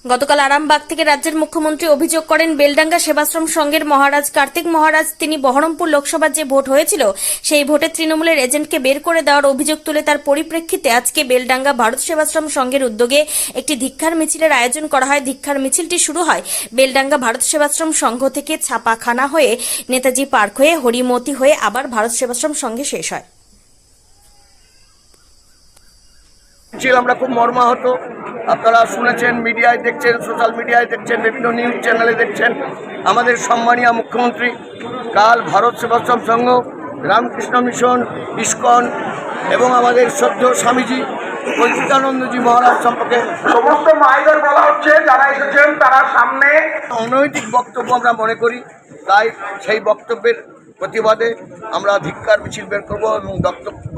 গতকাল আরামবাগ থেকে রাজ্যের মুখ্যমন্ত্রী অভিযোগ করেন বেলডাঙ্গা সেবাশ্রম সংঘের মহারাজ কার্তিক মহারাজ তিনি বহরমপুর লোকসভার যে ভোট হয়েছিল সেই ভোটে তৃণমূলের এজেন্টকে বের করে দেওয়ার অভিযোগ তুলে তার পরিপ্রেক্ষিতে আজকে বেলডাঙ্গা ভারত সেবাশ্রম সংঘের উদ্যোগে একটি ধিক্কার মিছিলের আয়োজন করা হয়। ধিক্কার মিছিলটি শুরু হয় বেলডাঙ্গা ভারত সেবাশ্রম সংঘ থেকে ছাপাখানা হয়ে নেতাজি পার্ক হয়ে হরিমতি হয়ে আবার ভারত সেবাশ্রম সংঘে শেষ হয়। আমরা খুব মর্মাহত। আপনারা শুনেছেন, মিডিয়ায় দেখছেন, সোশ্যাল মিডিয়ায় দেখছেন, বিভিন্ন নিউজ চ্যানেলে দেখছেন। আমাদের সম্মানীয় মুখ্যমন্ত্রী কাল ভারত সেবাশ্রম সংঘ, রামকৃষ্ণ মিশন, ইস্কন এবং আমাদের শ্রদ্ধেয় স্বামীজি পঞ্চিতানন্দজি মহারাজ সম্পর্কে সমস্ত মায়েদের বলা হচ্ছে যারা এসেছেন তারা সামনে অনৈতিক বক্তব্য আমরা মনে করি। তাই সেই বক্তব্যের প্রতিবাদে আমরা ধিক্কার মিছিল বের করবো এবং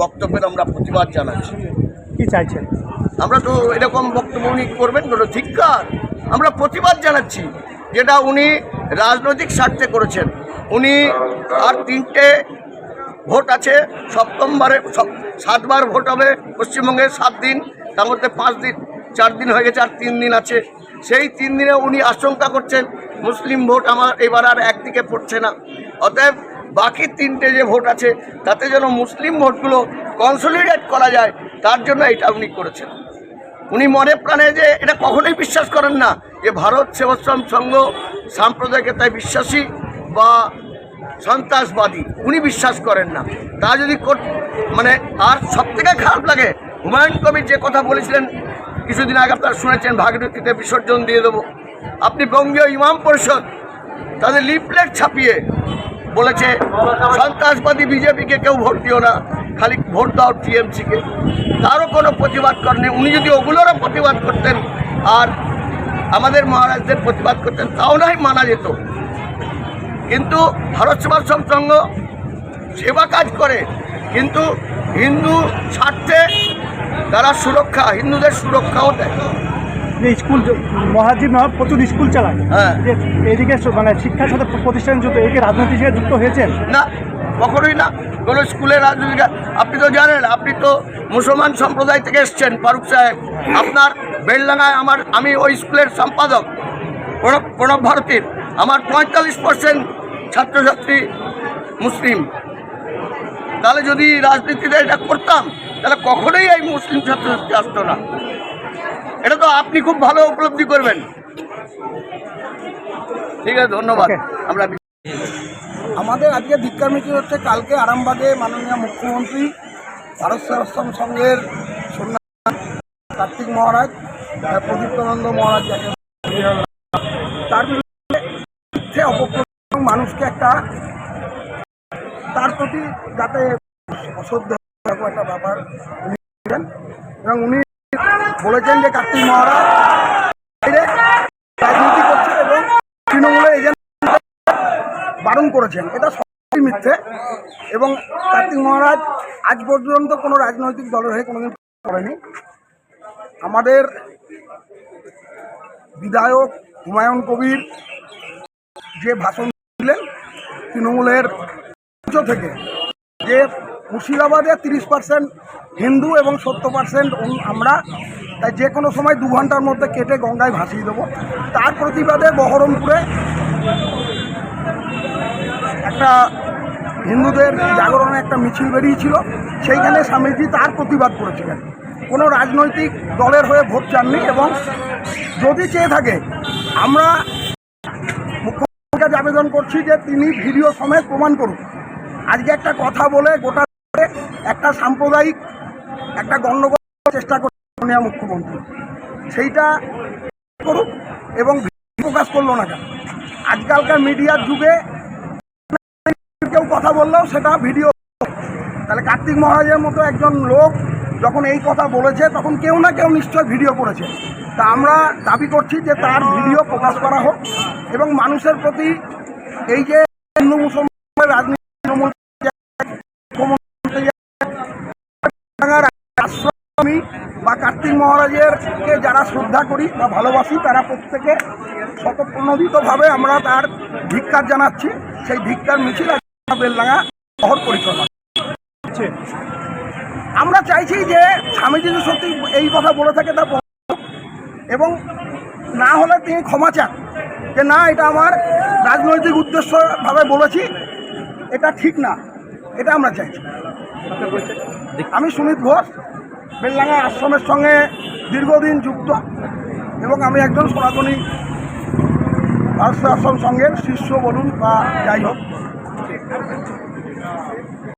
বক্তব্যের আমরা প্রতিবাদ জানাচ্ছি। কি চাইছেন? আমরা তো এরকম বক্তব্য উনি করবেন কোনো ধিক্কার, আমরা প্রতিবাদ জানাচ্ছি। যেটা উনি রাজনৈতিক স্বার্থে করেছেন। উনি আর 3টে ভোট আছে, সপ্তমবারে 7বার ভোট হবে পশ্চিমবঙ্গে, 7 দিন, তার মধ্যে 5 দিন 4 দিন হয়ে গেছে, আর 3 দিন আছে। সেই 3 দিনে উনি আশঙ্কা করছেন মুসলিম ভোট আমার এবার আর একদিকে পড়ছে না, অতএব বাকি 3টে যে ভোট আছে তাতে যেন মুসলিম ভোটগুলো কনসলিডেট করা যায়, তার জন্য এটা উনি করেছেন। উনি মনে প্রাণে যে এটা কখনোই বিশ্বাস করেন না যে ভারত সেবাশ্রম সংঘ সাম্প্রদায়িকতায় বিশ্বাসী বা সন্ত্রাসবাদী, উনি বিশ্বাস করেন না। তা যদি মানে আর সবথেকে খারাপ লাগে, হুমায়ুন কবির যে কথা বলেছিলেন কিছুদিন আগে, আপনারা শুনেছেন, ভাগীরথীতে বিসর্জন দিয়ে দেবো। আপনি বঙ্গীয় ইমাম পরিষদ তাদের লিফলেট ছাপিয়ে বলেছে সন্ত্রাসবাদী বিজেপিকে কেউ ভোট দিও না, খালি ভোট দাও টিএমসিকে। তারও কোনো প্রতিবাদ করেনি। উনি যদি ওগুলোরও প্রতিবাদ করতেন আর আমাদের মহারাজদের প্রতিবাদ করতেন তাও নয় মানা যেত। কিন্তু ভারত সেবাশ্রম সংঘ সেবা কাজ করে, কিন্তু হিন্দু স্বার্থে তারা সুরক্ষা, হিন্দুদের সুরক্ষাও দেয়। স্কুল মহাজি প্রচুর স্কুল চালায়, হ্যাঁ, এদিকে মানে শিক্ষার সাথে প্রতিষ্ঠান যুক্ত, এদিকে রাজনীতির সাথে যুক্ত হয়েছেন না? কখনোই না। কোনো স্কুলের রাজনীতি, আপনি তো জানেন, আপনি তো মুসলমান সম্প্রদায় থেকে এসছেন ফারুক সাহেব। আপনার বেলডাঙ্গায় আমি ওই স্কুলের সম্পাদক প্রণব ভারতীর, আমার 45% ছাত্রছাত্রী মুসলিম। তাহলে যদি রাজনীতিতে এটা করতাম তাহলে কখনোই এই মুসলিম ছাত্রছাত্রী আসতো না। এটা তো আপনি খুব ভালো উপলব্ধি করবেন। ঠিক আছে, ধন্যবাদ। আমরা আমাদের আজকে ধিক্কার মিছিল হচ্ছে কালকে আরামবাগে মাননীয় মুখ্যমন্ত্রী ভারত সেবাশ্রম সংঘের সন্ন্যাসী কার্তিক মহারাজ, প্রদীপ্তানন্দ মহারাজ, যাকে তার বিরুদ্ধে অপপ্রচার, মানুষকে একটা তার প্রতি যাতে অশ্রদ্ধ একটা ব্যাপার উনি ছিলেন। এবং উনি বলেছেন যে কার্তিক মহারাজ রাজনীতি করছে এবং তৃণমূলের এজেন্ট বারণ করেছেন। এটা সবই মিথ্যে। এবং কার্তিক মহারাজ আজ পর্যন্ত কোনো রাজনৈতিক দলের হয়ে কোনোদিন করেনি। আমাদের বিধায়ক হুমায়ুন কবির যে ভাষণ দিলেন তৃণমূলের থেকে, যে মুর্শিদাবাদে 30% হিন্দু এবং 70% আমরা, তাই যে কোনো সময় 2 ঘন্টার মধ্যে কেটে গঙ্গায় ভাসিয়ে দেবো, তার প্রতিবাদে বহরমপুরে একটা হিন্দুদের জাগরণে একটা মিছিল বেরিয়েছিল। সেইখানে স্বামীজি তার প্রতিবাদ করেছিলেন। কোনো রাজনৈতিক দলের হয়ে ভোট চাননি। এবং যদি চেয়ে থাকে, আমরা মুখ্যমন্ত্রীর কাছে আবেদন করছি যে তিনি ভিডিও সমেত প্রমাণ করুন। আজকে একটা কথা বলে গোটা একটা সাম্প্রদায়িক একটা গণ্ডগোল চেষ্টা করছে মাননীয় মুখ্যমন্ত্রী, সেইটা করুক। এবং প্রকাশ করলো না কেন? আজকালকার মিডিয়ার যুগে কেউ কথা বললেও সেটা ভিডিও। তাহলে কার্তিক মহারাজের মতো একজন লোক যখন এই কথা বলেছে তখন কেউ না কেউ নিশ্চয় ভিডিও করেছে। তা আমরা দাবি করছি যে তার ভিডিও প্রকাশ করা হোক এবং মানুষের প্রতি এই যে হিন্দু মুসলমানের রাজনীতি আশ্রমী বা কার্তিক মহারাজেরকে যারা শ্রদ্ধা করি বা ভালোবাসি তারা প্রত্যেকে স্বতঃপ্রণোদিতভাবে আমরা তার ধিক্কার জানাচ্ছি। সেই ধিক্কার মিছিল বেলডাঙ্গা শহর পরিক্রমা। আমরা চাইছি যে স্বামীজি যদি সত্যি এই কথা বলে থাকে তা এবং না হলে তিনি ক্ষমা চান যে না এটা আমার রাজনৈতিক উদ্দেশ্যভাবে বলেছি, এটা ঠিক না, এটা আমরা চাইছি। আমি সুমিত ঘোষ, বেলডাঙ্গা আশ্রমের সঙ্গে দীর্ঘদিন যুক্ত এবং আমি একজন সনাতনী ভারত আশ্রম সংঘের শিষ্য বলুন বা যাই হোক।